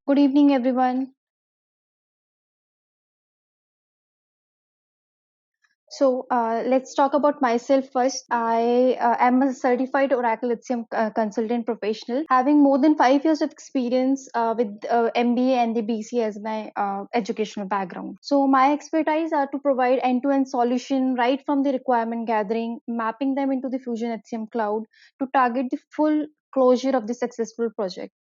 Good evening, everyone. Let's talk about myself first. I am a certified Oracle HCM consultant professional, having more than 5 years of experience with MBA and the BC as my educational background. So, my expertise are to provide end-to-end solution right from the requirement gathering, mapping them into the Fusion HCM cloud to target the full closure of the successful project.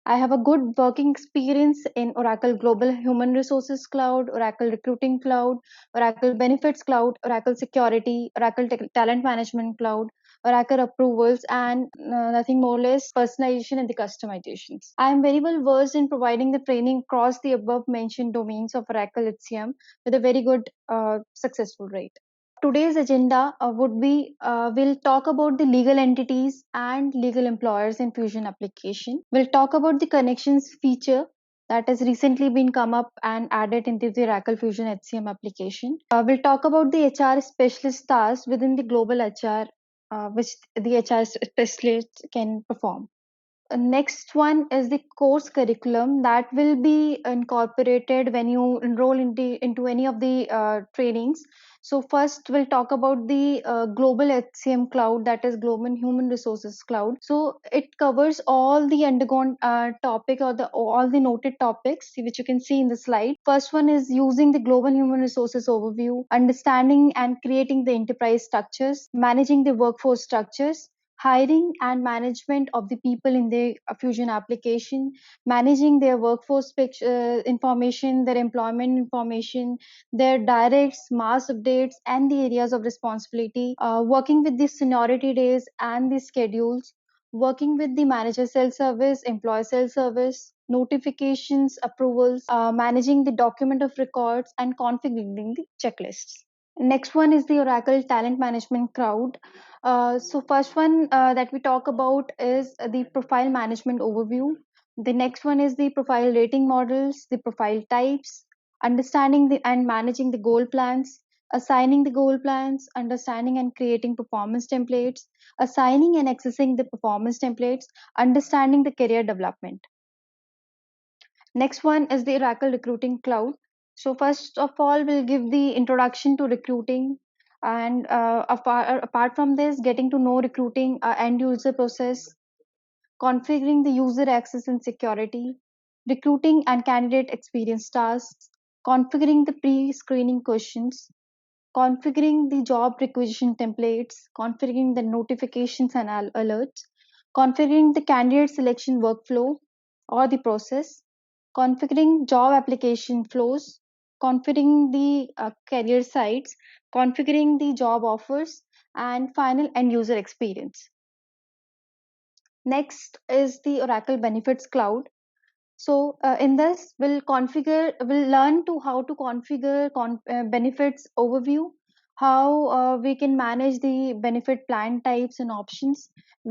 I have a good working experience in Oracle Global Human Resources Cloud, Oracle Recruiting Cloud, Oracle Benefits Cloud, Oracle Security, Oracle Talent Management Cloud, Oracle Approvals, and nothing more or less personalization and the customizations. I am very well versed in providing the training across the above mentioned domains of Oracle HCM with a very good successful rate. Today's agenda would be we'll talk about the legal entities and legal employers in Fusion application. We'll talk about the connections feature that has recently been come up and added into the Oracle Fusion HCM application. We'll talk about the HR specialist tasks within the global HR, which the HR specialist can perform. Next one is the course curriculum that will be incorporated when you enroll into any of the trainings. So first we'll talk about the global HCM cloud, that is Global Human Resources Cloud. So it covers all the undergone topic or the all the noted topics which you can see in the slide. First one is using the global human resources overview, understanding and creating the enterprise structures, managing the workforce structures, hiring and management of the people in the Fusion application, managing their workforce information, their employment information, their directs, mass updates, and the areas of responsibility, working with the seniority days and the schedules, working with the manager self-service, employee self-service, notifications, approvals, managing the document of records, and configuring the checklists. Next one is the Oracle Talent Management Cloud. So first one that we talk about is the profile management overview. The next one is the profile rating models, the profile types, understanding and managing the goal plans, assigning the goal plans, understanding and creating performance templates, assigning and accessing the performance templates, understanding the career development. Next one is the Oracle Recruiting Cloud. So first of all, we'll give the introduction to recruiting, and apart from this, getting to know recruiting end user process, configuring the user access and security, recruiting and candidate experience tasks, configuring the pre-screening questions, configuring the job requisition templates, configuring the notifications and alerts, configuring the candidate selection workflow or the process, configuring job application flows, configuring the career sites, configuring the job offers, and final end user experience. Next is the Oracle Benefits Cloud. So in this, we'll learn to how to configure benefits overview, how we can manage the benefit plan types and options. How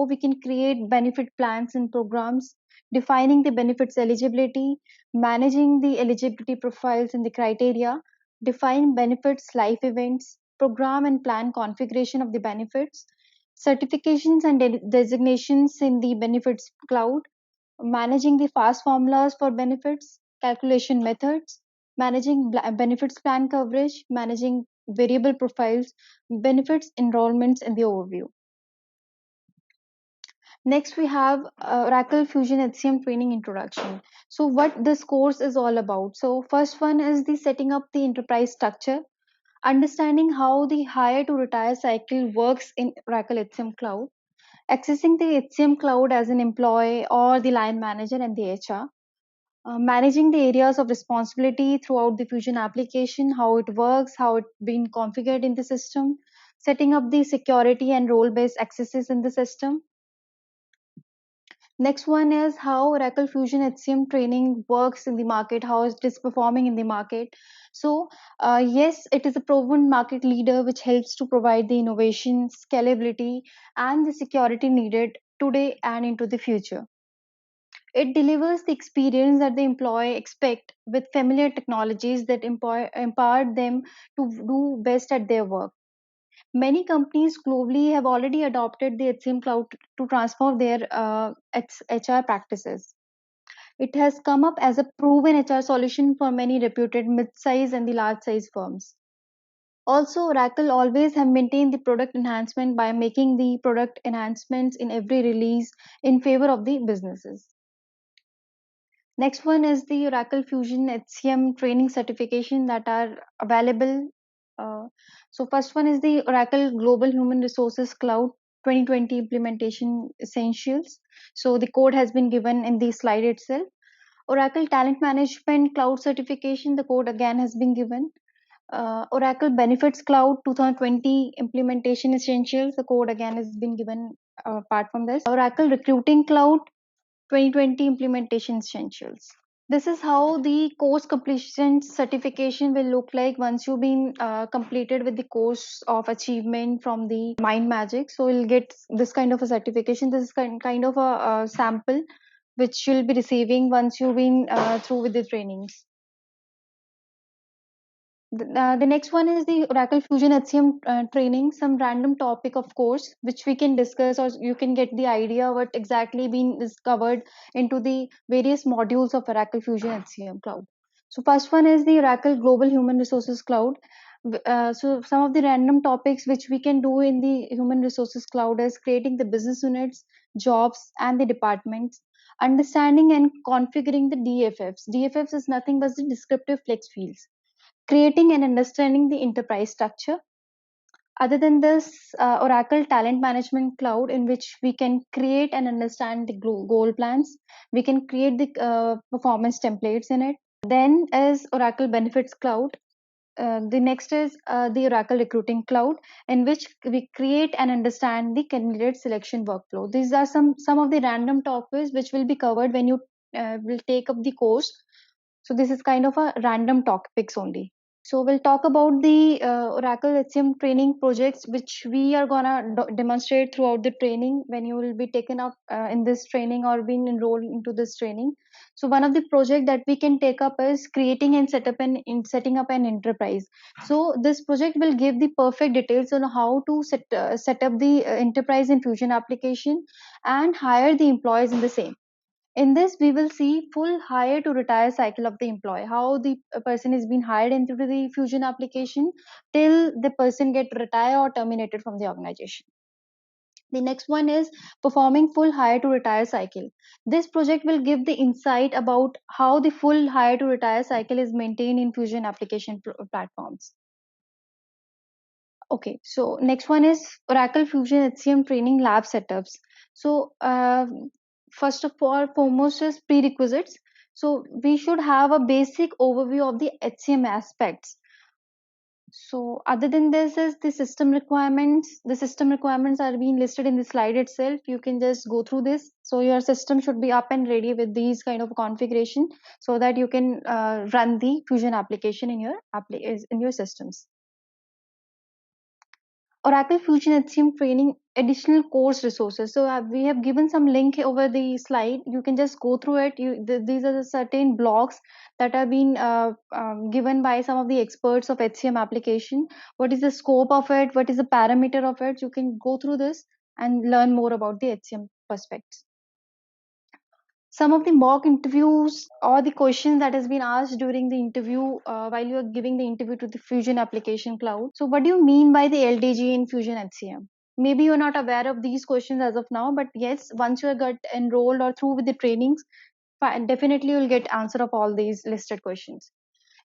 we can create benefit plans and programs, defining the benefits eligibility, managing the eligibility profiles and the criteria, define benefits life events, program and plan configuration of the benefits, certifications and designations in the benefits cloud, managing the fast formulas for benefits, calculation methods, managing benefits plan coverage, managing variable profiles, benefits enrollments in the overview. Next, we have Oracle Fusion HCM training introduction. So, what this course is all about. So, first one is the setting up the enterprise structure, understanding how the hire to retire cycle works in Oracle HCM Cloud, accessing the HCM Cloud as an employee or the line manager and the HR, managing the areas of responsibility throughout the Fusion application, how it works, how it's been configured in the system, setting up the security and role-based accesses in the system. Next one is how Oracle Fusion HCM training works in the market, how it is performing in the market. So, yes, it is a proven market leader which helps to provide the innovation, scalability, and the security needed today and into the future. It delivers the experience that the employee expect with familiar technologies that empower them to do best at their work. Many companies globally have already adopted the HCM cloud to transform their HR practices. It has come up as a proven HR solution for many reputed mid-size and the large-size firms. Also, Oracle always have maintained the product enhancement by making the product enhancements in every release in favor of the businesses. Next one is the Oracle Fusion HCM training certification that are available. Uh, so first one is the Oracle Global Human Resources Cloud 2020 implementation essentials. So the code has been given in the slide itself. Oracle Talent Management Cloud certification, the code again has been given. Oracle Benefits Cloud 2020 implementation essentials, the code again has been given apart from this. Oracle Recruiting Cloud 2020 implementation essentials. This is how the course completion certification will look like once you've been completed with the course of achievement from the Mind Magic. So you'll get this kind of a certification. This is kind of a sample which you'll be receiving once you've been through with the trainings. The next one is the Oracle Fusion HCM training, some random topic, of course, which we can discuss, or you can get the idea what exactly been is covered into the various modules of Oracle Fusion HCM Cloud. So first one is the Oracle Global Human Resources Cloud. So some of the random topics which we can do in the Human Resources Cloud is creating the business units, jobs, and the departments, understanding and configuring the DFFs. DFFs is nothing but the descriptive flex fields, creating and understanding the enterprise structure. Other than this, Oracle Talent Management Cloud, in which we can create and understand the goal plans, we can create the performance templates in it. Then is Oracle Benefits Cloud. The next is the Oracle Recruiting Cloud, in which we create and understand the candidate selection workflow. These are some of the random topics which will be covered when you will take up the course. So this is kind of a random topics only. So we'll talk about the Oracle HCM training projects, which we are gonna demonstrate throughout the training when you will be taken up in this training or being enrolled into this training. So one of the project that we can take up is creating and setting up an enterprise. So this project will give the perfect details on how to set up the enterprise in Fusion application and hire the employees in the same. In this, we will see full hire to retire cycle of the employee, how the person is being hired into the Fusion application till the person get retired or terminated from the organization. The next one is performing full hire to retire cycle. This project will give the insight about how the full hire to retire cycle is maintained in Fusion application platforms. Okay, so next one is Oracle Fusion HCM training lab setups. So first of all, foremost is prerequisites. So we should have a basic overview of the HCM aspects. So other than this is the system requirements. The system requirements are being listed in the slide itself. You can just go through this. So your system should be up and ready with these kind of configuration so that you can run the Fusion application in your systems. Oracle Fusion HCM training additional course resources. So we have given some link over the slide. You can just go through it. These are the certain blogs that have been given by some of the experts of HCM application. What is the scope of it? What is the parameter of it? You can go through this and learn more about the HCM perspectives. Some of the mock interviews or the questions that has been asked during the interview while you are giving the interview to the Fusion application cloud. So what do you mean by the LDG in Fusion HCM? Maybe you're not aware of these questions as of now, but yes, once you get enrolled or through with the trainings, definitely you'll get answer of all these listed questions.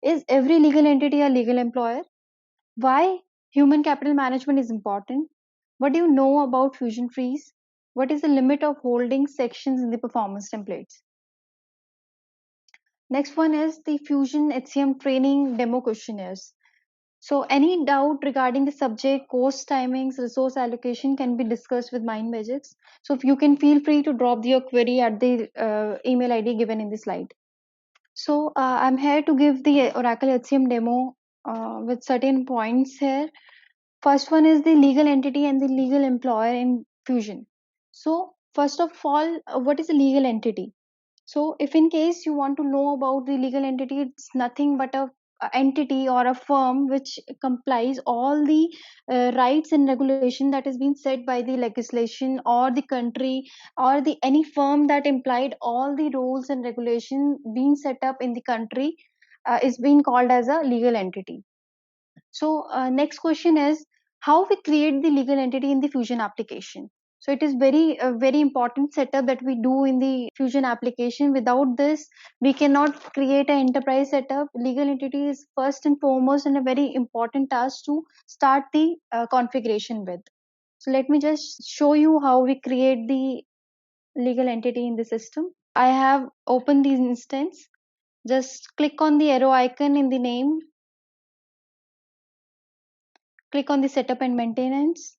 Is every legal entity a legal employer? Why human capital management is important? What do you know about Fusion trees? What is the limit of holding sections in the performance templates? Next one is the Fusion HCM training demo questionnaires. So any doubt regarding the subject, course timings, resource allocation can be discussed with MindMagics. So if you can feel free to drop your query at the email ID given in the slide. So I'm here to give the Oracle HCM demo with certain points here. First one is the legal entity and the legal employer in Fusion. So first of all, what is a legal entity? So if in case you want to know about the legal entity, it's nothing but a entity or a firm which complies all the rights and regulation that has been set by the legislation or the country, or the any firm that implied all the rules and regulation being set up in the country, is being called as a legal entity. So next question is how we create the legal entity in the Fusion application. So it is very very important setup that we do in the Fusion application. Without this, we cannot create an enterprise setup. Legal entity is first and foremost and a very important task to start the configuration with. So let me just show you how we create the legal entity in the system. I have opened this instance. Just click on the arrow icon in the name, click on the setup and maintenance.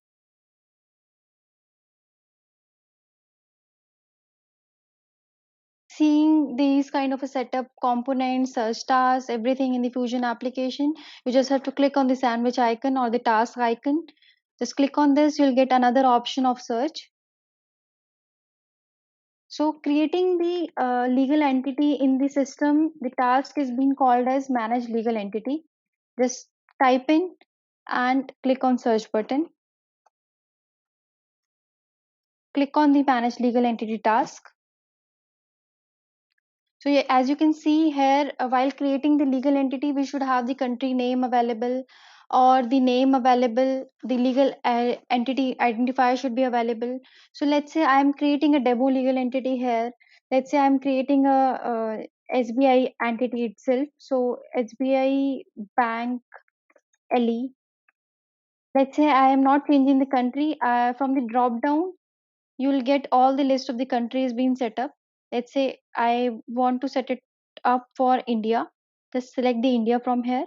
Seeing these kind of a setup components, search tasks, everything in the Fusion application, you just have to click on the sandwich icon or the task icon. Just click on this, you'll get another option of search. So creating the legal entity in the system, the task is being called as manage legal entity. Just type in and click on search button. Click on the manage legal entity task. So yeah, as you can see here, while creating the legal entity, we should have the country name available or the name available, the legal entity identifier should be available. So let's say I'm creating a demo legal entity here. Let's say I'm creating a SBI entity itself. So SBI Bank LE. Let's say I am not changing the country. From the drop down, you'll get all the list of the countries being set up. Let's say I want to set it up for India. Just select the India from here.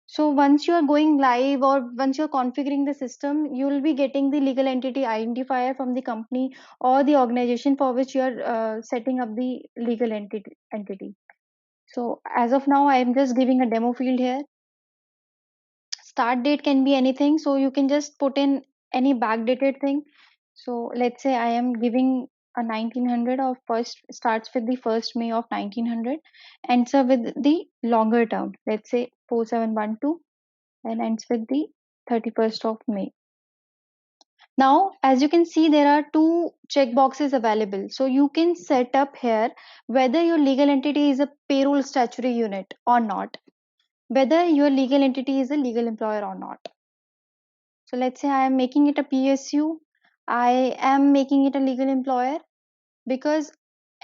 So once you are going live or once you're configuring the system, you will be getting the legal entity identifier from the company or the organization for which you are setting up the legal entity. So as of now, I am just giving a demo field here. Start date can be anything, so you can just put in any backdated thing. So let's say I am giving a 1900 or first starts with the 1st May of 1900, ends up with the longer term, let's say 4712, and ends with the 31st of May. Now as you can see, there are two checkboxes available, so you can set up here whether your legal entity is a payroll statutory unit or not, whether your legal entity is a legal employer or not. So let's say I am making it a PSU, I am making it a legal employer, because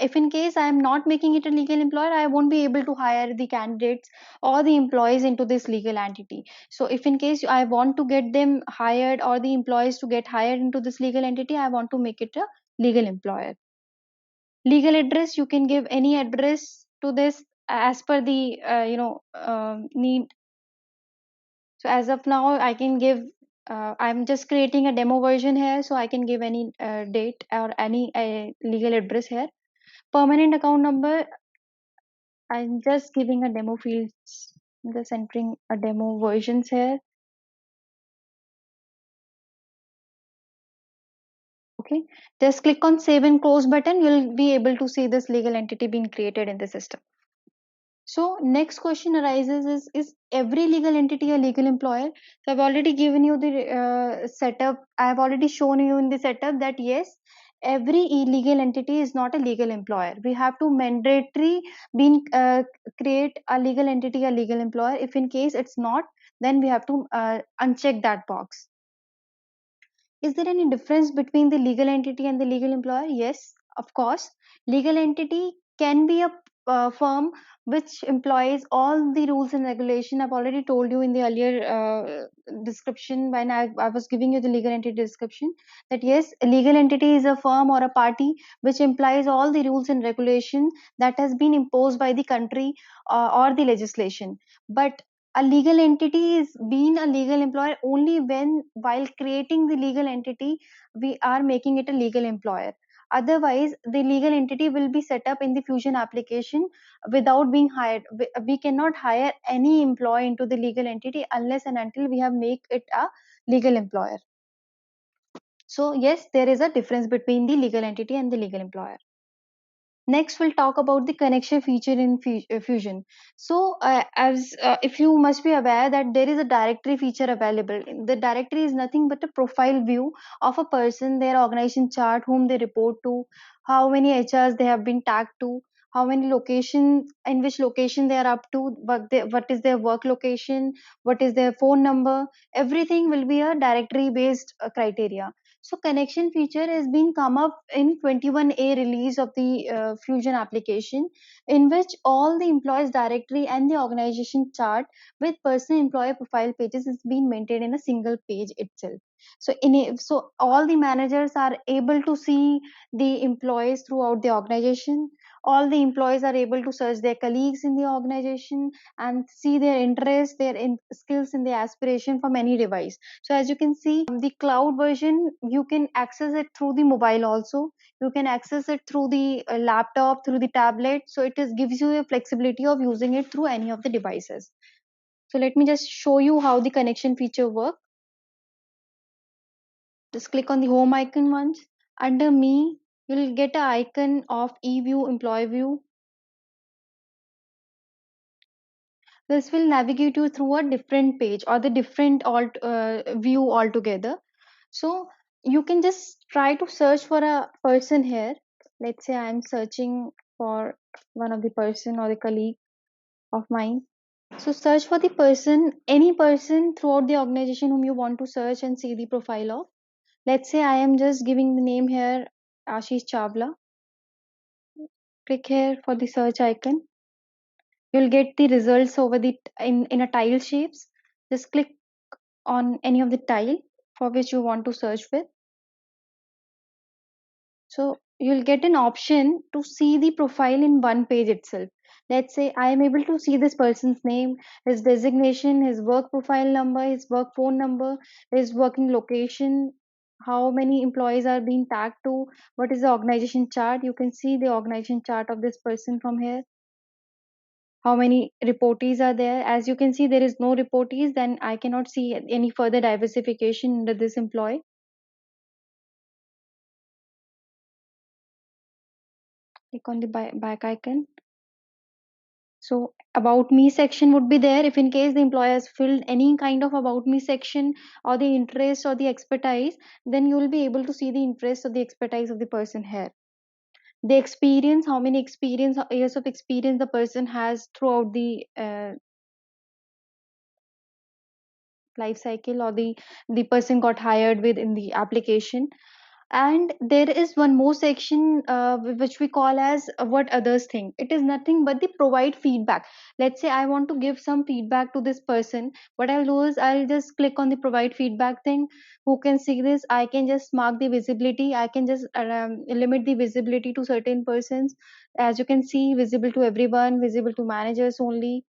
if in case I am not making it a legal employer, I won't be able to hire the candidates or the employees into this legal entity. So if in case I want to get them hired or the employees to get hired into this legal entity, I want to make it a legal employer. Legal address, you can give any address to this as per the need. So as of now, I can give, I'm just creating a demo version here, so I can give any date or any legal address here. Permanent account number, I'm just giving a demo fields. I'm just entering a demo versions here. Okay, just click on save and close button. You'll be able to see this legal entity being created in the system. So next question arises is every legal entity a legal employer? So I've already given you the setup. I've already shown you in the setup that yes, every illegal entity is not a legal employer. We have to mandatory being create a legal entity a legal employer. If in case it's not, then we have to uncheck that box. Is there any difference between the legal entity and the legal employer? Yes, of course. Legal entity can be a firm which employs all the rules and regulation. I've already told you in the earlier description when I was giving you the legal entity description that yes, a legal entity is a firm or a party which implies all the rules and regulation that has been imposed by the country or the legislation. But a legal entity is being a legal employer only when while creating the legal entity we are making it a legal employer. Otherwise the legal entity will be set up in the Fusion application without being hired. We cannot hire any employee into the legal entity unless and until we have make it a legal employer. So yes, there is a difference between the legal entity and the legal employer. Next, we'll talk about the connection feature in Fusion. So, as if you must be aware that there is a directory feature available. The directory is nothing but a profile view of a person, their organization chart, whom they report to, how many HRs they have been tagged to, how many locations, in which location they are up to, what is their work location, what is their phone number. Everything will be a directory based criteria. So connection feature has been come up in 21A release of the Fusion application, in which all the employees directory and the organization chart with personal employer profile pages is being maintained in a single page itself. So so all the managers are able to see the employees throughout the organization. All the employees are able to search their colleagues in the organization and see their interests, their skills, and their aspiration from any device. So as you can see, the cloud version, you can access it through the mobile also. You can access it through the laptop, through the tablet. So it is gives you a flexibility of using it through any of the devices. So let me just show you how the connection feature work. Just click on the home icon once. Under me, you'll get an icon of eView employee view. This will navigate you through a different page or the different view altogether. So you can just try to search for a person here. Let's say I'm searching for one of the person or the colleague of mine. So search for the person, any person throughout the organization whom you want to search and see the profile of. Let's say I am just giving the name here, Ashish Chavla. Click here for the search icon. You'll get the results over the in a tile shapes. Just click on any of the tile for which you want to search with. So you'll get an option to see the profile in one page itself. Let's say I am able to see this person's name, his designation, his work profile number, his work phone number, his working location, how many employees are being tagged to, what is the organization chart. You can see the organization chart of this person from here. How many reportees are there? As you can see, there is no reportees, then I cannot see any further diversification under this employee. Click on the back icon. So about me section would be there if in case the employer has filled any kind of about me section or the interest or the expertise, then you will be able to see the interest or the expertise of the person here. The experience, how many experience years of experience the person has throughout the life cycle, or the person got hired with in the application. And there is one more section which we call as what others think. It is nothing but the provide feedback. Let's say I want to give some feedback to this person. What I'll do is I'll just click on the provide feedback thing. Who can see this? I can just mark the visibility. I can just limit the visibility to certain persons. As you can see, visible to everyone, visible to managers only.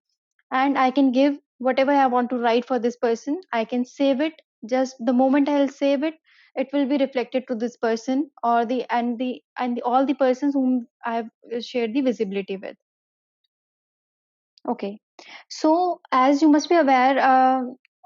And I can give whatever I want to write for this person. I can save it. Just the moment I'll save it, it will be reflected to this person or all the persons whom I've shared the visibility with. Okay. So, as you must be aware,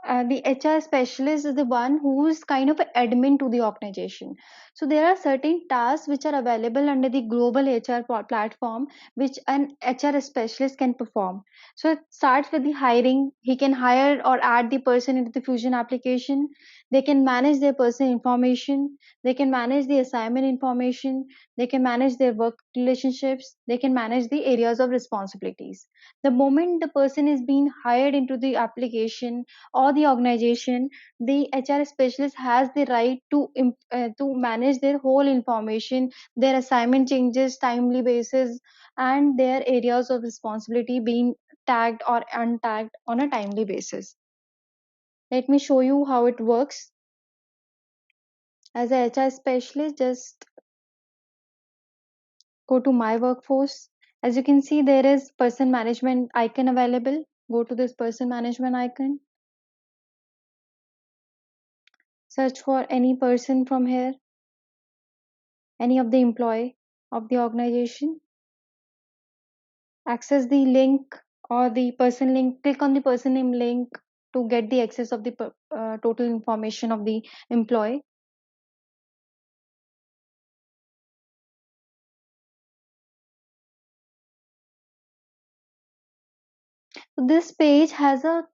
the HR specialist is the one who's kind of an admin to the organization. So, there are certain tasks which are available under the global HR platform, which an HR specialist can perform. So, it starts with the hiring. He can hire or add the person into the Fusion application. They can manage their personal information. They can manage the assignment information. They can manage their work relationships. They can manage the areas of responsibilities. The moment the person is being hired into the application or the organization, the HR specialist has the right to manage their whole information, their assignment changes timely basis, and their areas of responsibility being tagged or untagged on a timely basis. Let me show you how it works. As a HR specialist, just go to my workforce. As you can see, there is person management icon available. Go to this person management icon. Search for any person from here, any of the employee of the organization. Access the link or the person link. Click on the person name link to get the access of the total information of the employee. This page has a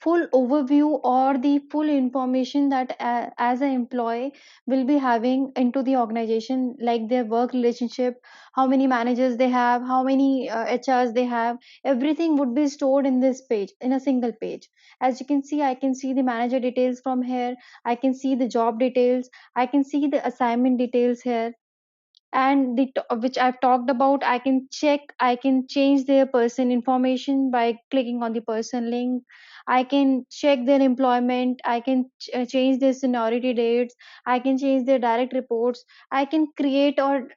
full overview or the full information that as an employee will be having into the organization, like their work relationship, how many managers they have, how many hrs they have. Everything would be stored in this page, in a single page. As you can see, I can see the manager details from here, I can see the job details, I can see the assignment details here. And which I've talked about, I can check, I can change their person information by clicking on the person link. I can check their employment, I can change their seniority dates, I can change their direct reports, I can create or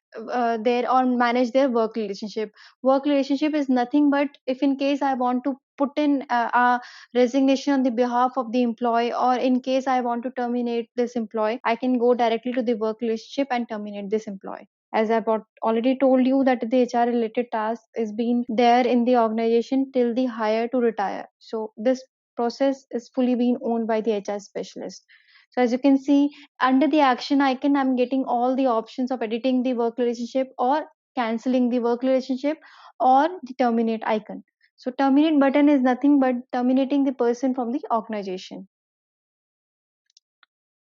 their or manage their work relationship. Work relationship is nothing but, if in case I want to put in a resignation on the behalf of the employee, or in case I want to terminate this employee, I can go directly to the work relationship and terminate this employee. As I've already told you that the HR related task is being there in the organization till the hire to retire. So this process is fully being owned by the HR specialist. So as you can see, under the action icon, I'm getting all the options of editing the work relationship or canceling the work relationship, or the terminate icon. So terminate button is nothing but terminating the person from the organization.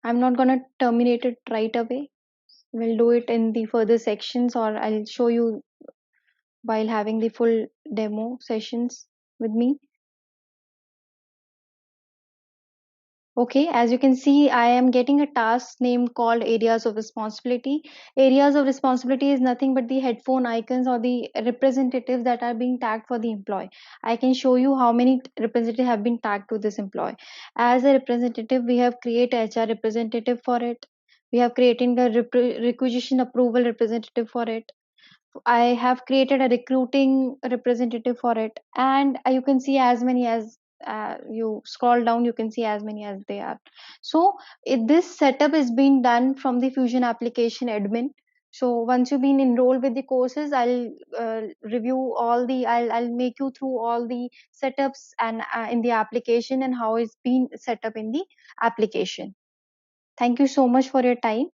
I'm not gonna terminate it right away. We'll do it in the further sections, or I'll show you while having the full demo sessions with me. Okay, as you can see, I am getting a task name called areas of responsibility. Areas of responsibility is nothing but the headphone icons or the representatives that are being tagged for the employee. I can show you how many representatives have been tagged to this employee. As a representative, we have created HR representative for it. We have created a requisition approval representative for it. I have created a recruiting representative for it, and you can see as many as you scroll down, you can see as many as they are. So this setup is being done from the Fusion application admin. So once you've been enrolled with the courses, I'll review all the, I'll make you through all the setups and in the application, and how it's been set up in the application. Thank you so much for your time.